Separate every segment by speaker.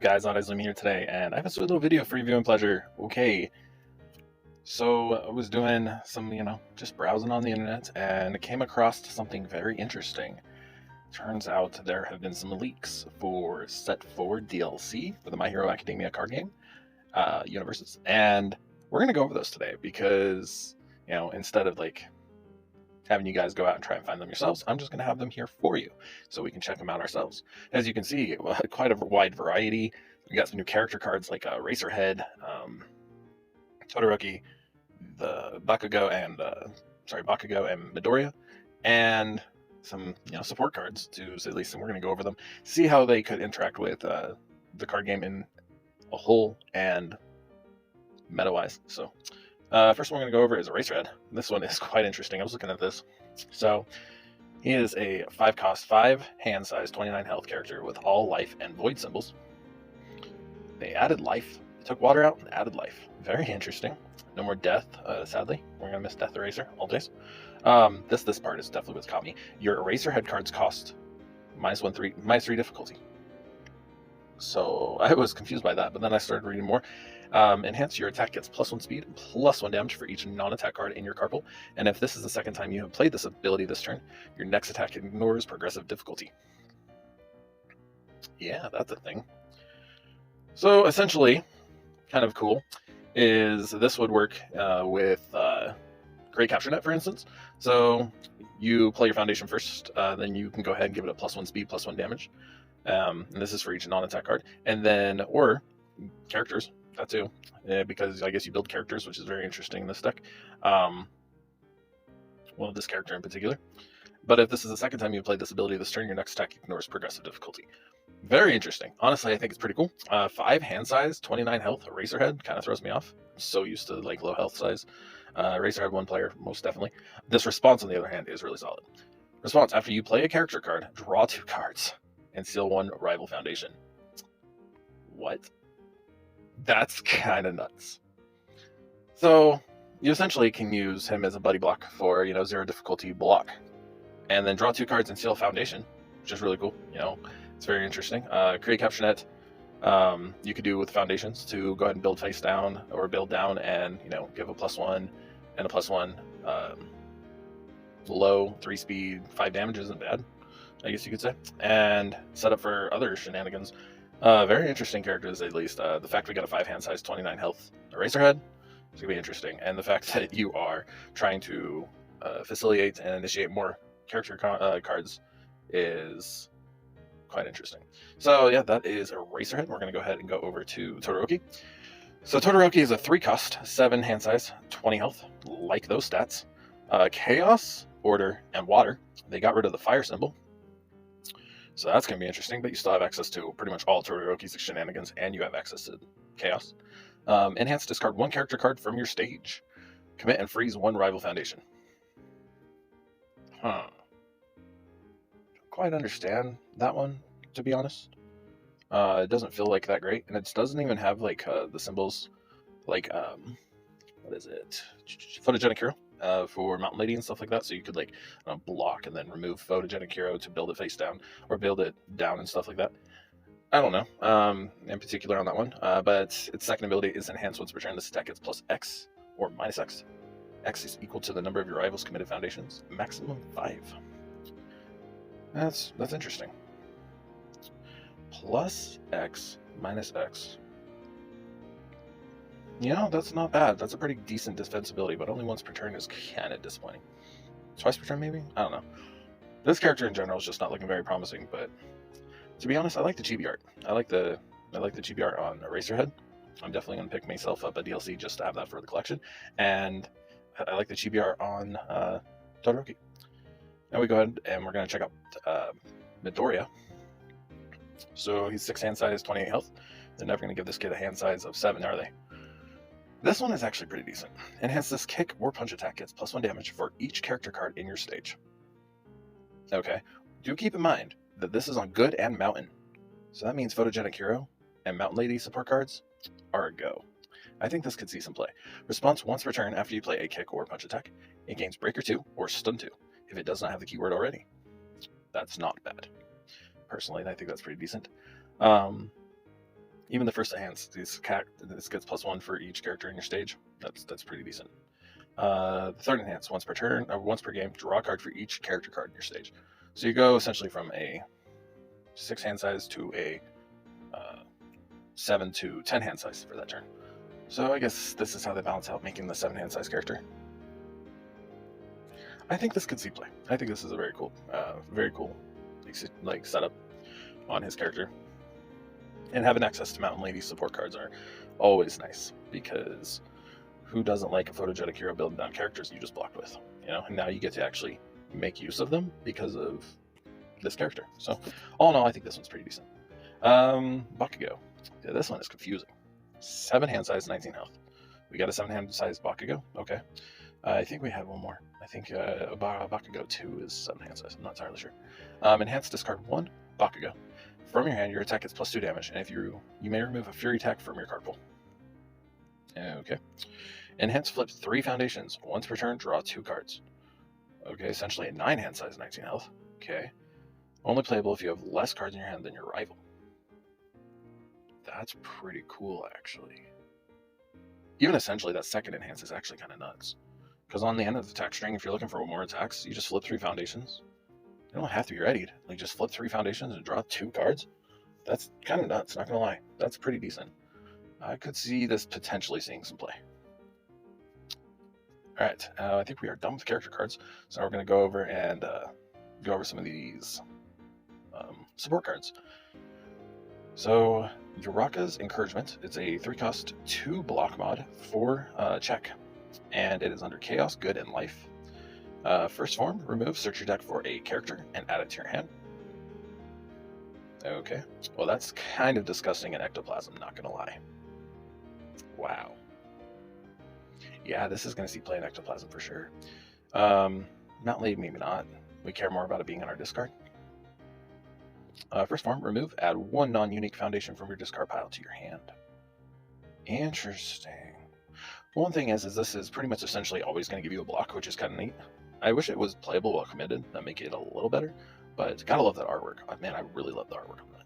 Speaker 1: guys? Zoom here today, and I have a sweet little video for your viewing pleasure. Okay, so I was doing some, just browsing on the internet, and came across something very interesting. Turns out there have been some leaks for Set 4 DLC for the My Hero Academia card game universes, and we're gonna go over those today because, instead of having you guys go out and try and find them yourselves, I'm just going to have them here for you so we can check them out ourselves. As you can see, quite a wide variety. We got some new character cards like Racerhead, Todoroki, the Bakugo and Midoriya, and some support cards to say the least, and we're going to go over them, see how they could interact with the card game in a whole and meta-wise. So first one we're going to go over is Racerhead. This one is quite interesting. I was looking at this. So he is a 5-cost, 5 hand size, 29 health character with all life and void symbols. They added life. They took water out and added life. Very interesting. No more death, sadly. We're going to miss Death Eraser all days. This part is definitely what's caught me. Your Eraserhead cards cost -3 difficulty. So I was confused by that, but then I started reading more. Enhance your attack gets +1 speed and +1 damage for each non-attack card in your card pool. And if this is the second time you have played this ability this turn, your next attack ignores progressive difficulty. Yeah, that's a thing. So essentially, kind of cool, is this would work with Great Capture Net, for instance. So you play your foundation first, then you can go ahead and give it a +1 speed, +1 damage. And this is for each non-attack card. And then, or characters, that too, because I guess you build characters, which is very interesting in this deck. Well, this character in particular. But if this is the second time you've played this ability this turn, your next attack ignores progressive difficulty. Very interesting. Honestly, I think it's pretty cool. 5 hand size, 29 health. Racerhead kind of throws me off. I'm so used to low health size. Racerhead 1 player, most definitely. This response, on the other hand, is really solid. Response: after you play a character card, draw 2 cards and seal 1 rival foundation. What? That's kind of nuts. So you essentially can use him as a buddy block for 0 difficulty block, and then draw 2 cards and seal a foundation, which is really cool. It's very interesting. Create Capture Net. You could do with foundations to go ahead and build face down or build down, and give a +1 and a +1. Low 3 speed, 5 damage isn't bad, I guess you could say, and set up for other shenanigans. Very interesting characters, at least. The fact we got a 5 hand size, 29 health Eraserhead is going to be interesting, and the fact that you are trying to facilitate and initiate more character cards is quite interesting. So yeah, that is Eraserhead. We're going to go ahead and go over to Todoroki. So Todoroki is a 3-cost, 7 hand size, 20 health. Like those stats. Chaos, Order, and Water. They got rid of the fire symbol. So that's going to be interesting, but you still have access to pretty much all Todoroki's shenanigans, and you have access to Chaos. Enhance, discard 1 character card from your stage. Commit and freeze 1 rival foundation. Don't quite understand that one, to be honest. It doesn't feel like that great, and it doesn't even have the symbols what is it? Photogenic Hero. For Mountain Lady and stuff like that, so you could block and then remove Photogenic Hero to build it face down, or build it down and stuff like that. I don't know in particular on that one, but its second ability is Enhance. Once per turn, this attack gets +X or -X. X is equal to the number of your rivals' committed foundations, maximum 5. That's interesting. +X, -X. That's not bad. That's a pretty decent defensibility, but only once per turn is kind of disappointing. Twice per turn, maybe? I don't know. This character in general is just not looking very promising, but to be honest, I like the chibi art. I like the chibi art on Eraserhead. I'm definitely going to pick myself up a DLC just to have that for the collection, and I like the chibi art on Todoroki. Now we go ahead and we're going to check out Midoriya. So he's 6 hand size, 28 health. They're never going to give this kid a hand size of 7, are they? This one is actually pretty decent. Enhance, this kick or punch attack gets +1 damage for each character card in your stage. Okay, do keep in mind that this is on Good and Mountain. So that means Photogenic Hero and Mountain Lady support cards are a go. I think this could see some play. Response: once per turn after you play a kick or punch attack, it gains Breaker 2 or Stun 2 if it does not have the keyword already. That's not bad. Personally, I think that's pretty decent. Even the first enhance, this gets +1 for each character in your stage. That's pretty decent. The third enhance, once per turn, or once per game, draw a card for each character card in your stage. So you go essentially from a 6 hand size to a 7 to 10 hand size for that turn. So I guess this is how they balance out making the 7 hand size character. I think this could see play. I think this is a very cool like setup on his character. And having access to Mountain Lady support cards are always nice, because who doesn't like a photogenic hero building down characters you just blocked with? You know, and now you get to actually make use of them because of this character. So all in all, I think this one's pretty decent. Bakugo. Yeah, this one is confusing. 7 hand size, 19 health. We got a 7 hand size Bakugo. Okay. I think we have one more. I think Bakugo 2 is 7 hand size. I'm not entirely sure. Enhanced, discard 1 Bakugo. From your hand, your attack gets +2 damage, and if you may remove a Fury attack from your card pool. Okay. Enhance, flip 3 foundations. Once per turn, draw 2 cards. Okay, essentially a 9 hand size, 19 health. Okay. Only playable if you have less cards in your hand than your rival. That's pretty cool, actually. Even essentially, that second enhance is actually kind of nuts. Because on the end of the attack string, if you're looking for more attacks, you just flip 3 foundations. You don't have to be readied. Like, just flip 3 foundations and draw 2 cards. That's kind of nuts, not gonna lie. That's pretty decent. I could see this potentially seeing some play. Alright, I think we are done with character cards. So now we're going to go over and go over some of these support cards. So, Uraka's Encouragement. It's a 3-cost 2 block mod for check. And it is under Chaos, Good, and Life. First form, remove, search your deck for a character and add it to your hand. Okay. Well, that's kind of disgusting in Ectoplasm, not gonna lie. Wow. Yeah, this is gonna see play in Ectoplasm for sure. Mountain Lady, maybe not. We care more about it being in our discard. First form, remove, add 1 non-unique foundation from your discard pile to your hand. Interesting. One thing is this is pretty much essentially always going to give you a block, which is kind of neat. I wish it was playable while committed. That'd make it a little better. But gotta love that artwork. Man, I really love the artwork on that.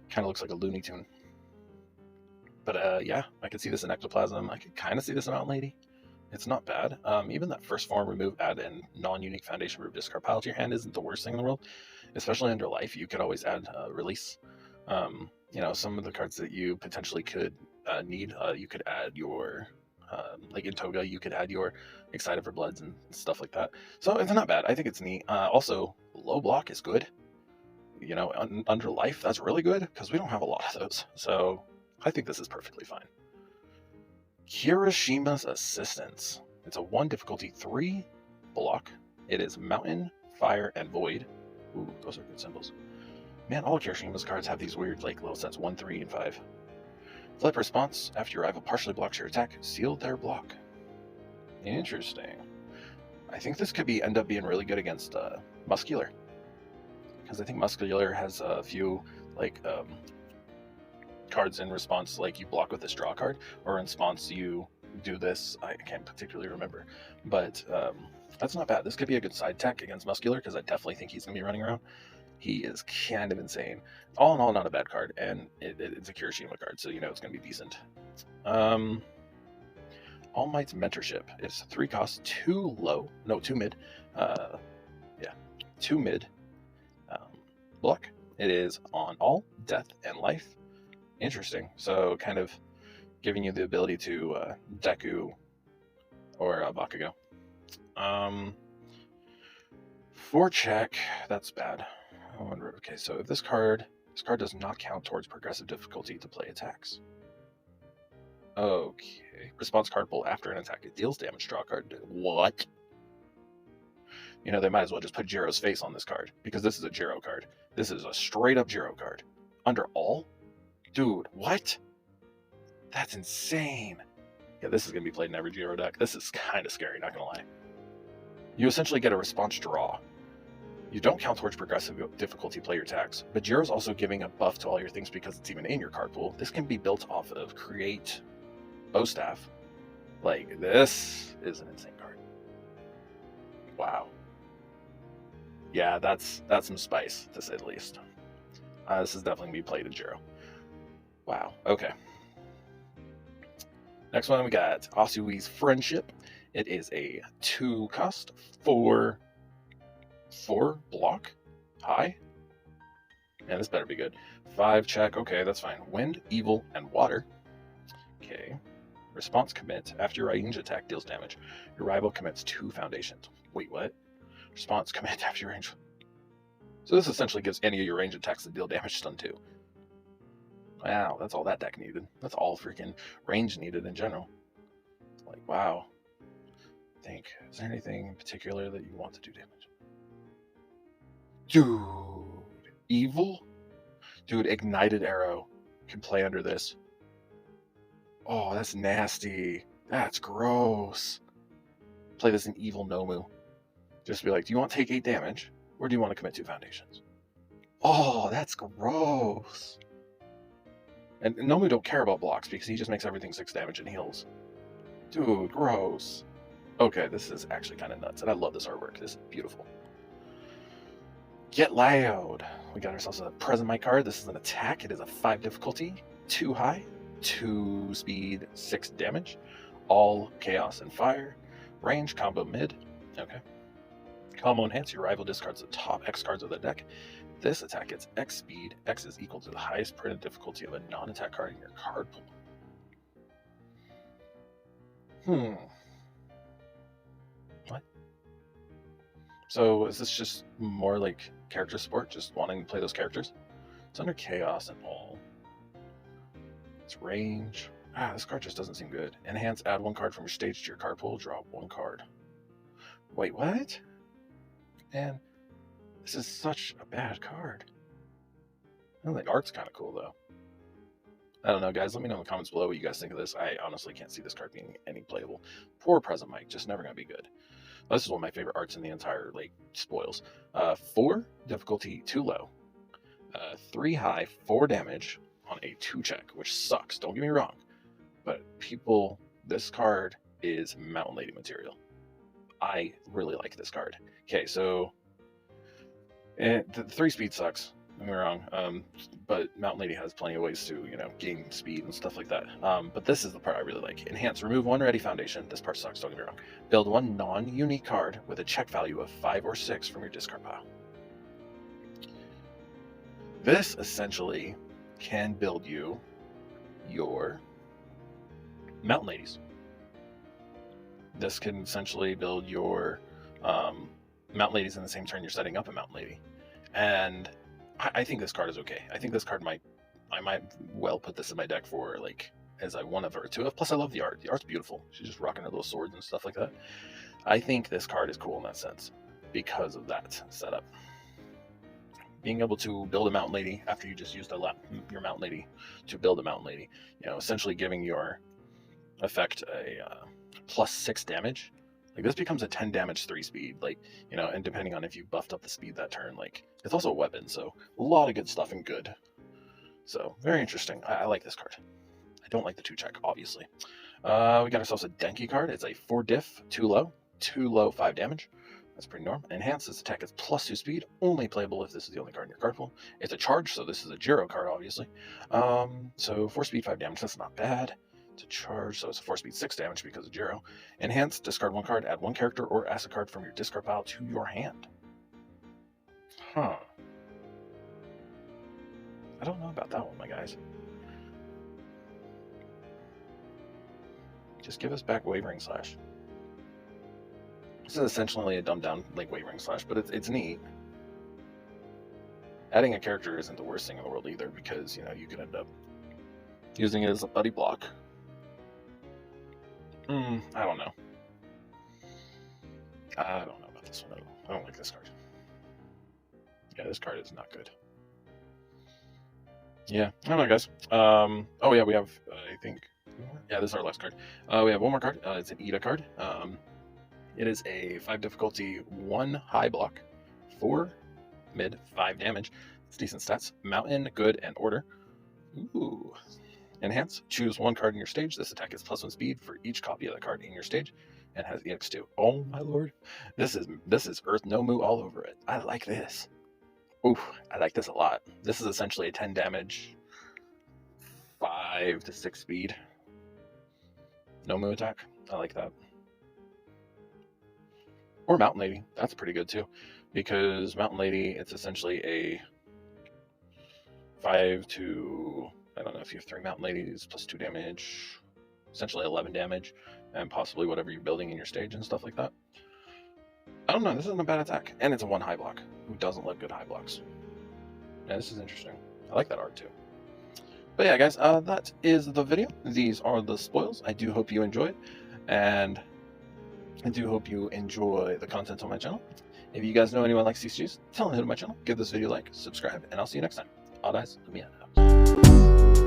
Speaker 1: Kind of looks like a Looney Tune. But yeah, I could see this in Ectoplasm. I could kind of see this in Mountain Lady. It's not bad. Even that first form, remove, add, and non-unique foundation from discard pile to your hand isn't the worst thing in the world. Especially under Life, you could always add Release. You know, some of the cards that you potentially could need, you could add your... like in Toga, you could add your Excited for Bloods and stuff like that. So it's not bad. I think it's neat. Also, low block is good. You know, under Life, that's really good because we don't have a lot of those. So I think this is perfectly fine. Kirishima's Assistance. It's a 1 difficulty 3 block. It is Mountain, Fire, and Void. Ooh, those are good symbols. Man, all Kirishima's cards have these weird like little sets 1, 3, and 5. Flip response. After your rival partially blocks your attack, seal their block. Interesting. I think this could end up being really good against Muscular. Because I think Muscular has a few like cards in response, like you block with this draw card, or in response you do this. I can't particularly remember. But that's not bad. This could be a good side tech against Muscular, because I definitely think he's going to be running around. He is kind of insane. All in all, not a bad card, and it's a Kirishima card, so you know it's going to be decent. All Might's Mentorship. It's 3 costs, 2 mid. 2 mid block. It is on all, death, and life. Interesting. So kind of giving you the ability to Deku or Bakugo. For check, that's bad. I wonder, okay, so if this card does not count towards progressive difficulty to play attacks. Okay. Response card pull after an attack. It deals damage, draw a card. What? You know, they might as well just put Jiro's face on this card, because this is a Jiro card. This is a straight up Jiro card. Under all? Dude, what? That's insane. Yeah, this is going to be played in every Jiro deck. This is kind of scary, not going to lie. You essentially get a response draw. You don't count towards progressive difficulty player attacks, but Jiro's also giving a buff to all your things because it's even in your card pool. This can be built off of Create Bowstaff. Like, this is an insane card. Wow. Yeah, that's some spice, to say the least. This is definitely going to be played in Jiro. Wow. Okay. Next one we got Asui's Friendship. It is a 2 cost, 4 block high. Man, this better be good. 5 check. Okay, that's fine. Wind, evil, and water. Okay. Response commit. After your range attack deals damage, your rival commits 2 foundations. Wait, what? Response commit after your range. So this essentially gives any of your range attacks that deal damage stun 2. Wow, that's all that deck needed. That's all freaking range needed in general. Like, wow. Think, is there anything in particular that you want to do damage? Dude, evil? Dude, ignited arrow can play under this. Oh, that's nasty. That's gross. Play this in evil Nomu. Just be like, do you want to take 8 damage? Or do you want to commit 2 foundations? Oh, that's gross. And Nomu don't care about blocks because he just makes everything 6 damage and heals. Dude, gross. Okay, this is actually kind of nuts. And I love this artwork. This is beautiful. Get Loud. We got ourselves a present mic card. This is an attack. It is a 5 difficulty, 2 high, 2 speed, 6 damage. All chaos and fire. Range, combo mid. Okay. Combo enhance. Your rival discards the top X cards of the deck. This attack gets X speed. X is equal to the highest printed difficulty of a non-attack card in your card pool. What? So is this just more like character support, just wanting to play those characters? It's under chaos and all. It's range. This card just doesn't seem good. Enhance, add 1 card from your stage to your card pool, draw 1 card. Wait, what? Man, this is such a bad card. I think the art's kind of cool, though. I don't know, guys. Let me know in the comments below what you guys think of this. I honestly can't see this card being any playable. Poor present mic, just never going to be good. This is one of my favorite arts in the entire, spoils. 4, difficulty, 2 low. 3 high, 4 damage on a 2 check, which sucks, don't get me wrong. But people, this card is Mountain Lady material. I really like this card. Okay, so the 3 speed sucks. Don't get me wrong. But Mountain Lady has plenty of ways to, gain speed and stuff like that. But this is the part I really like. Enhance, remove 1 ready foundation. This part sucks, don't get me wrong. Build 1 non-unique card with a check value of 5 or 6 from your discard pile. This essentially can build you your Mountain Ladies. This can essentially build your Mountain Ladies in the same turn you're setting up a Mountain Lady. And I think this card is okay. I think this card I might well put this in my deck for as one of her two. Plus I love the art. The art's beautiful. She's just rocking her little swords and stuff like that. I think this card is cool in that sense because of that setup. Being able to build a Mountain Lady after you just used your Mountain Lady to build a Mountain Lady, essentially giving your effect a plus 6 damage. This becomes a 10 damage 3 speed, and depending on if you buffed up the speed that turn, it's also a weapon, so a lot of good stuff and good. So, very interesting. I like this card. I don't like the 2 check, obviously. We got ourselves a Denki card. It's a 4 diff, 2 low, 5 damage. That's pretty normal. Enhance, this attack is plus 2 speed, only playable if this is the only card in your card pool. It's a charge, so this is a Jiro card, obviously. So 4 speed, 5 damage, that's not bad. To charge, so it's a 4 speed 6 damage because of Jiro. Enhance, discard 1 card, add 1 character or asset card from your discard pile to your hand. I don't know about that one, my guys. Just give us back Wavering Slash. This is essentially a dumbed down Wavering Slash, but it's neat. Adding a character isn't the worst thing in the world either, because you can end up using it as a buddy block. I don't know. I don't know about this one at all. I don't like this card. Yeah, this card is not good. Yeah, I don't know, guys. Oh yeah, we have, I think, yeah, this is our last card. We have one more card. It's an Ida card. It is a 5 difficulty, 1 high block, 4 mid, 5 damage. It's decent stats. Mountain, good, and order. Ooh. Enhance, choose 1 card in your stage. This attack is +1 speed for each copy of the card in your stage and has EX2. Oh my lord. This is Earth Nomu all over it. I like this. Ooh, I like this a lot. This is essentially a 10 damage 5 to 6 speed. No move attack. I like that. Or Mountain Lady. That's pretty good too. Because Mountain Lady, it's essentially a 5 to... I don't know if you have 3 Mountain Ladies, plus 2 damage. Essentially 11 damage. And possibly whatever you're building in your stage and stuff like that. I don't know. This isn't a bad attack. And it's a 1 high block. Who doesn't love good high blocks? Yeah, this is interesting. I like that art too. But yeah, guys, that is the video. These are the spoils. I do hope you enjoyed. And I do hope you enjoy the content on my channel. If you guys know anyone likes CCGs, tell them to hit my channel, give this video a like, subscribe, and I'll see you next time. All guys, let me out.